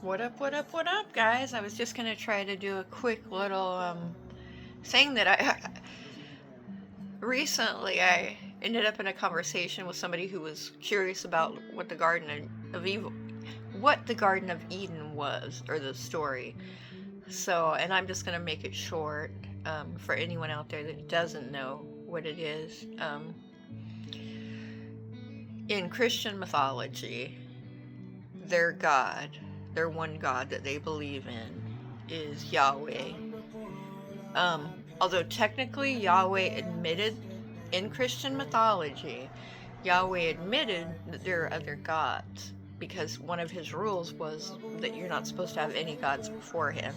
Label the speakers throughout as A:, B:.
A: What up, guys? I was just gonna try to do a quick little thing that I recently I ended up in a conversation with somebody who was curious about what the Garden of Eden was, or the story. So, and I'm just gonna make it short for anyone out there that doesn't know what it is. In Christian mythology, their God, their one God that they believe in, is Yahweh. Although technically Yahweh admitted in Christian mythology, Yahweh admitted that there are other gods because one of his rules was that you're not supposed to have any gods before him.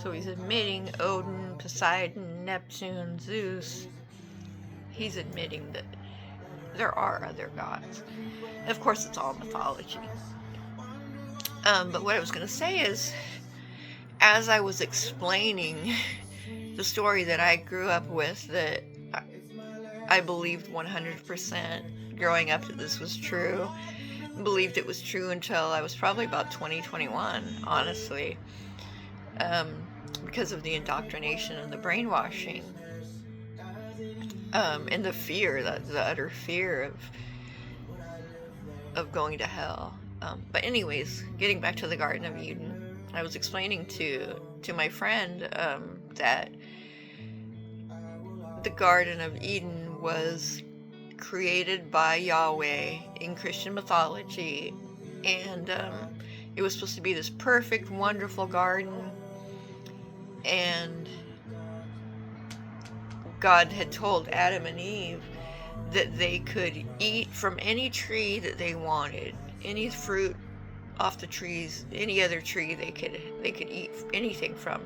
A: So he's admitting Odin, Poseidon, Neptune, Zeus. He's admitting that there are other gods. Of course, it's all mythology. But what I was going to say is, as I was explaining the story that I grew up with, that I believed 100% growing up that this was true, believed it was true until I was probably about 2021, honestly, because of the indoctrination and the brainwashing, and the fear, the utter fear of going to hell. But anyways, getting back to the Garden of Eden, I was explaining to my friend that the Garden of Eden was created by Yahweh in Christian mythology, and it was supposed to be this perfect, wonderful garden, and God had told Adam and Eve that they could eat from any tree that they wanted, any fruit off the trees, any other tree they could eat anything from.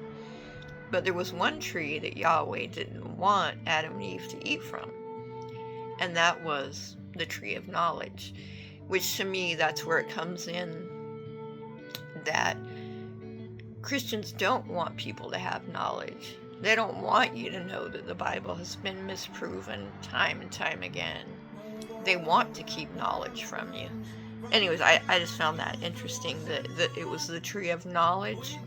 A: But there was one tree that Yahweh didn't want Adam and Eve to eat from, and that was the tree of knowledge, which to me, that's where it comes in that Christians don't want people to have knowledge. They don't want you to know that the Bible has been misproven time and time again. They want to keep knowledge from you. Anyways, I just found that interesting that it was the tree of knowledge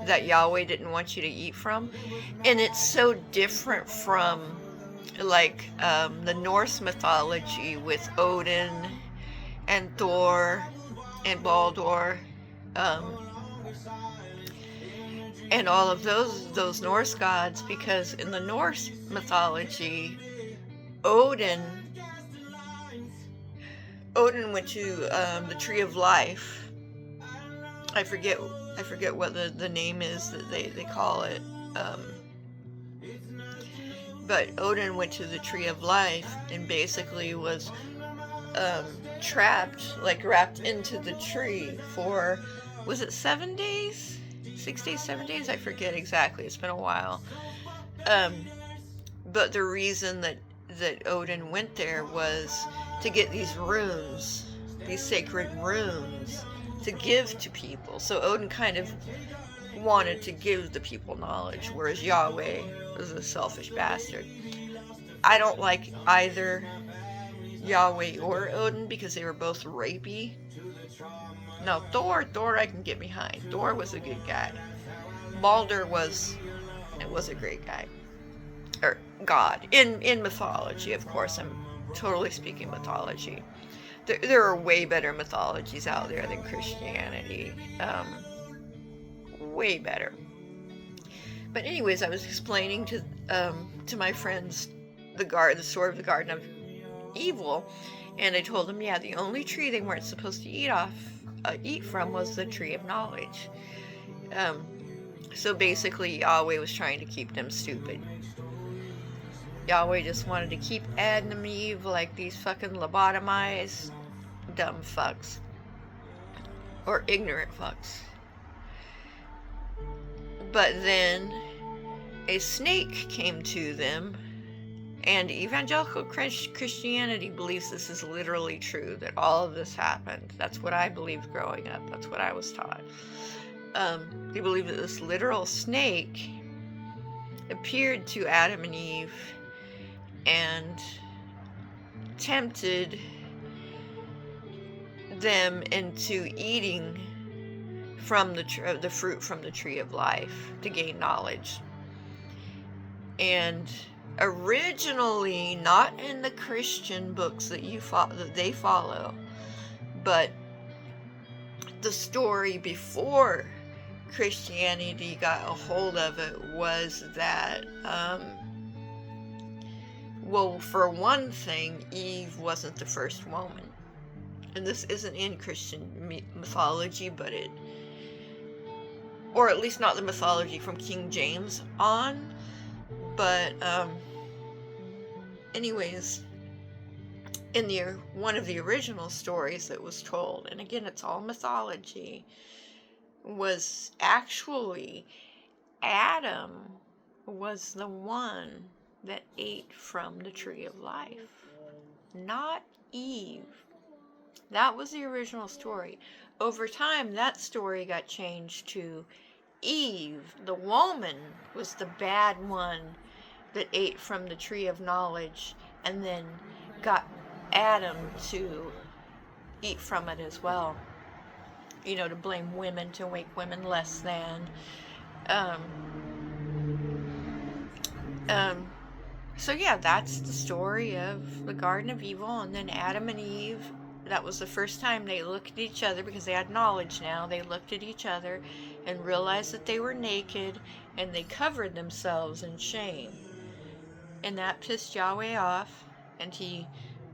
A: that Yahweh didn't want you to eat from. And it's so different from like the Norse mythology with Odin and Thor and Baldur, and all of those Norse gods, because in the Norse mythology, Odin went to the Tree of Life. I forget what the name is that they call it. But Odin went to the Tree of Life and basically was trapped, like wrapped into the tree for, was it 7 days? 6 days, 7 days? I forget exactly. It's been a while. But the reason that Odin went there was to get these runes, these sacred runes, to give to people. So Odin kind of wanted to give the people knowledge, whereas Yahweh was a selfish bastard. I don't like either Yahweh or Odin because they were both rapey. Now Thor I can get behind. Thor was a good guy. Baldur was a great guy. Or God. In mythology, of course. I'm totally speaking mythology. There are way better mythologies out there than Christianity. Way better. But anyways, I was explaining to my friends the story of the Garden of Evil, and I told them, yeah, the only tree they weren't supposed to eat from was the tree of knowledge. So basically, Yahweh was trying to keep them stupid. Yahweh just wanted to keep Adam and Eve like these fucking lobotomized dumb fucks. Or ignorant fucks. But then a snake came to them, and evangelical Christianity believes this is literally true, that all of this happened. That's what I believed growing up. That's what I was taught. They believe that this literal snake appeared to Adam and Eve and tempted them into eating from the fruit from the tree of life to gain knowledge. And originally, not in the Christian books that they follow, but the story before Christianity got a hold of it was that, well, for one thing, Eve wasn't the first woman. And this isn't in Christian mythology, but or at least not the mythology from King James on, but, anyways, in one of the original stories that was told, and again, it's all mythology, was actually Adam was the one that ate from the tree of life, not Eve. That was the original story. Over time, that story got changed to Eve, the woman, was the bad one that ate from the tree of knowledge, and then got Adam to eat from it as well. To blame women, to make women less than. So yeah, that's the story of the Garden of Evil, and then Adam and Eve. That was the first time they looked at each other, because they had knowledge now. They looked at each other and realized that they were naked, and they covered themselves in shame. And that pissed Yahweh off, and he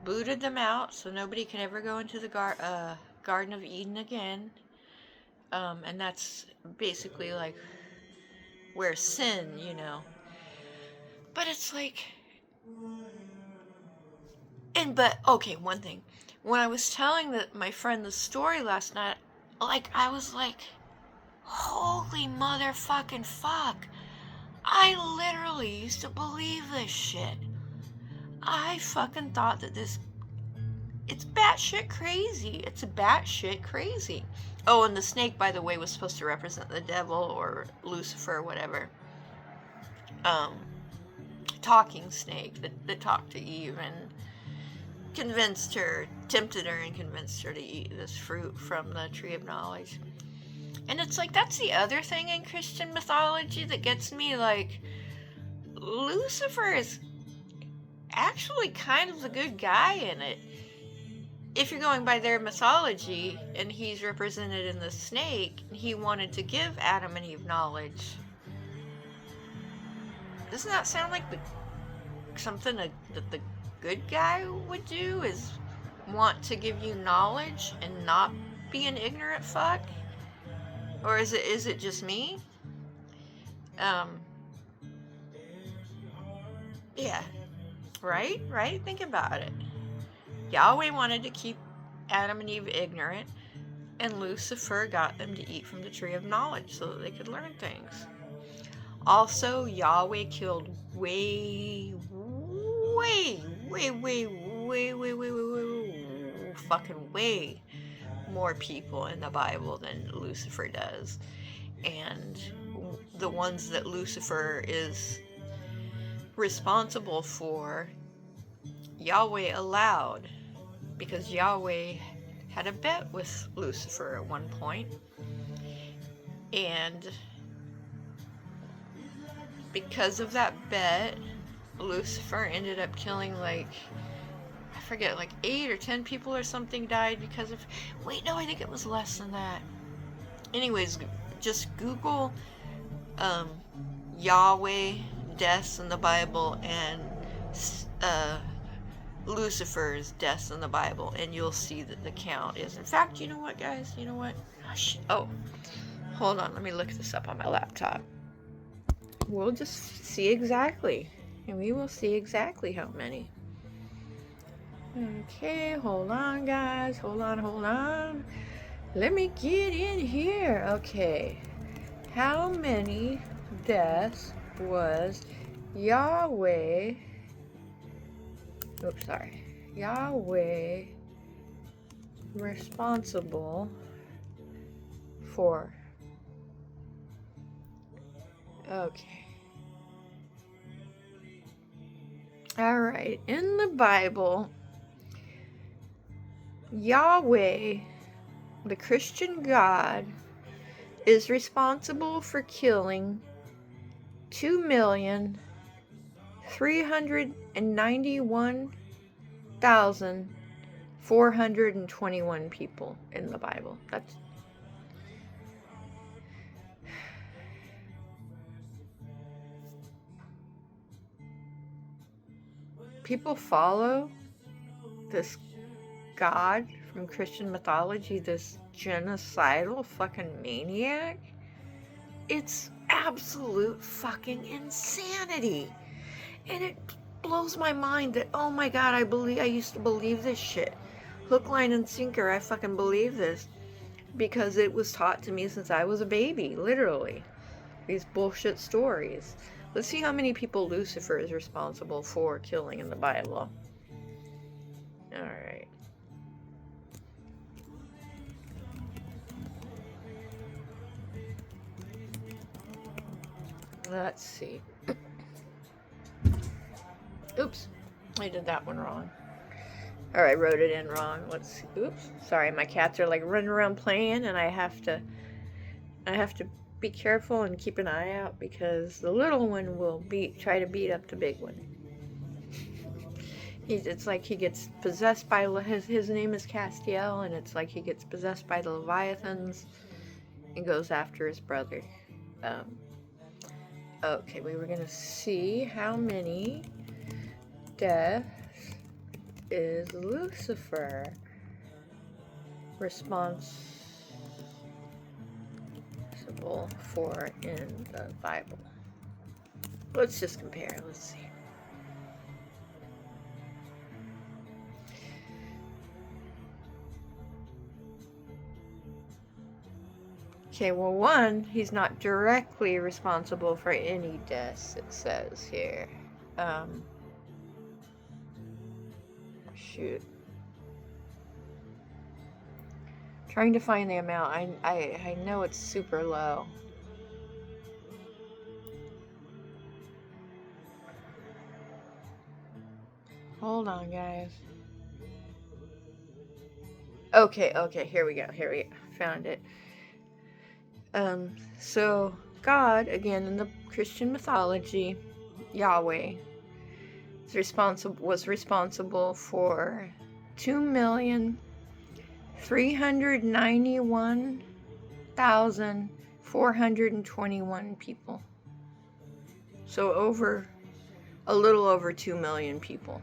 A: booted them out, so nobody could ever go into the Garden of Eden again. And that's basically like where sin, But it's like, okay, one thing. When I was telling my friend the story last night, I was like, holy motherfucking fuck. I literally used to believe this shit. I fucking thought that it's batshit crazy. It's batshit crazy. Oh, and the snake, by the way, was supposed to represent the devil or Lucifer or whatever. Talking snake that talked to Eve and tempted her and convinced her to eat this fruit from the tree of knowledge. And it's like, that's the other thing in Christian mythology that gets me, like, Lucifer is actually kind of the good guy in it. If you're going by their mythology, and he's represented in the snake, he wanted to give Adam and Eve knowledge. Doesn't that sound like something that the good guy would do, is want to give you knowledge and not be an ignorant fuck? Or is it just me? Yeah. Right? Think about it. Yahweh wanted to keep Adam and Eve ignorant, and Lucifer got them to eat from the tree of knowledge so that they could learn things. Also, Yahweh killed way more people in the Bible than Lucifer does. And the ones that Lucifer is responsible for, Yahweh allowed, because Yahweh had a bet with Lucifer at one point, and because of that bet, Lucifer ended up killing, I forget, 8 or 10 people or something died because of... Wait, no, I think it was less than that. Anyways, just Google Yahweh deaths in the Bible and Lucifer's deaths in the Bible, and you'll see that the count is... In fact, you know what, guys? You know what? Oh, hold on. Let me look this up on my laptop. We'll just see exactly. And we will see exactly how many. Okay, hold on, guys. Hold on. Let me get in here. Okay. How many deaths was Yahweh responsible for? Okay. Alright, in the Bible, Yahweh, the Christian God, is responsible for killing 2,391,421 people in the Bible. That's people follow this God from Christian mythology, this genocidal fucking maniac. It's absolute fucking insanity. And it blows my mind that, oh my God, I used to believe this shit. Hook, line, and sinker, I fucking believe this. Because it was taught to me since I was a baby, literally. These bullshit stories. Let's see how many people Lucifer is responsible for killing in the Bible. Alright. Let's see. Oops. I did that one wrong. Or I wrote it in wrong. Let's see. Oops. Sorry, my cats are like running around playing and I have to be careful and keep an eye out because the little one will try to beat up the big one. It's like he gets possessed by his name is Castiel, and it's like he gets possessed by the Leviathans and goes after his brother. Okay, we were gonna see how many deaths is Lucifer responsible for in the Bible. Let's just compare. Let's see. Okay, well, one, he's not directly responsible for any deaths, it says here. Shoot. Trying to find the amount. I know it's super low. Hold on, guys. Okay, here we go. Found it. So God, again in the Christian mythology, Yahweh, was responsible for 2,391,421 people. So a little over 2 million people.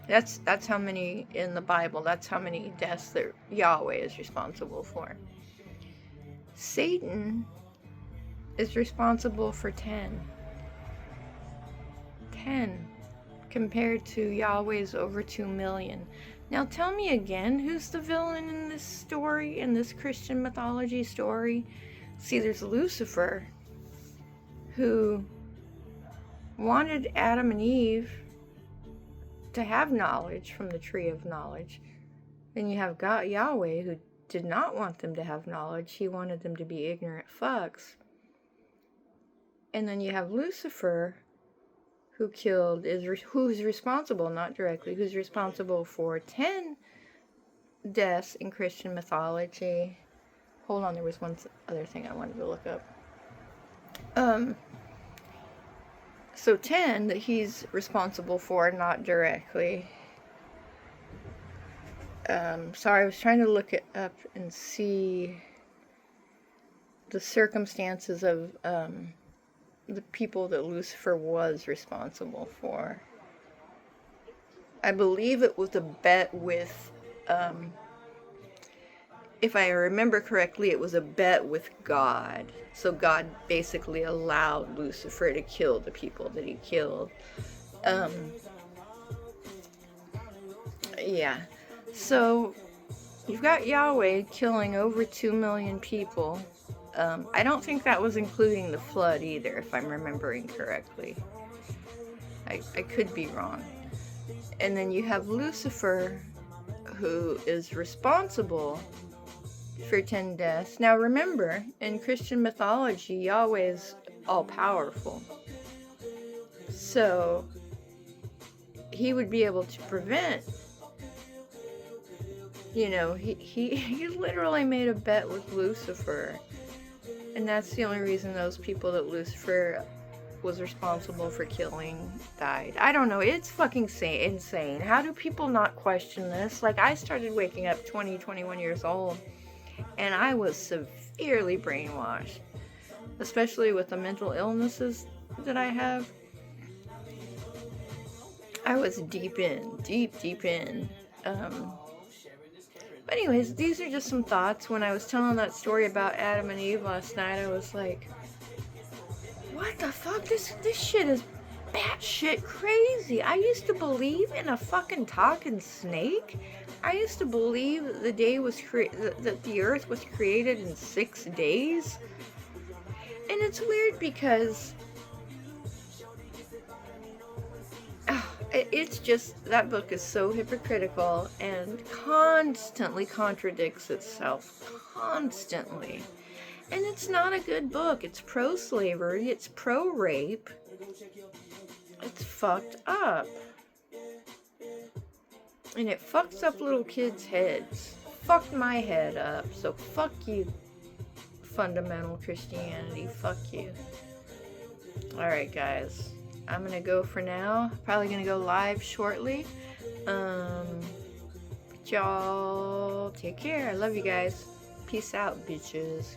A: That's how many in the Bible. That's how many deaths that Yahweh is responsible for. Satan is responsible for 10 compared to Yahweh's over 2 million. Now tell me again, who's the villain in this story, in this Christian mythology story? See, there's Lucifer, who wanted Adam and Eve to have knowledge from the tree of knowledge. Then you have God, Yahweh, who did not want them to have knowledge. He wanted them to be ignorant fucks. And then you have Lucifer, who's responsible, not directly, who's responsible for 10 deaths in Christian mythology. Hold on, there was one other thing I wanted to look up. So 10 that he's responsible for, not directly. Sorry, I was trying to look it up and see the circumstances of the people that Lucifer was responsible for. I believe it was a bet with, if I remember correctly, it was a bet with God. So God basically allowed Lucifer to kill the people that he killed. Yeah. So you've got Yahweh killing over 2 million people. I don't think that was including the flood either, if I'm remembering correctly. I could be wrong. And then you have Lucifer, who is responsible for 10 deaths. Now remember, in Christian mythology, Yahweh is all-powerful. So he would be able to prevent, he literally made a bet with Lucifer
B: And that's the only reason those people that Lucifer was responsible for killing died. I don't know. It's fucking insane. How do people not question this? Like, I started waking up 20, 21 years old, and I was severely brainwashed, especially with the mental illnesses that I have. I was deep in. But anyways, these are just some thoughts. When I was telling that story about Adam and Eve last night, I was like, what the fuck? This shit is batshit crazy. I used to believe in a fucking talking snake. I used to believe that the day was that the earth was created in 6 days. And it's weird because it's just, that book is so hypocritical and constantly contradicts itself. Constantly. And it's not a good book. It's pro-slavery. It's pro-rape. It's fucked up. And it fucks up little kids' heads. Fucked my head up. So fuck you, fundamental Christianity. Fuck you. Alright, guys. I'm gonna go for now. Probably gonna go live shortly. Y'all take care. I love you guys. Peace out, bitches.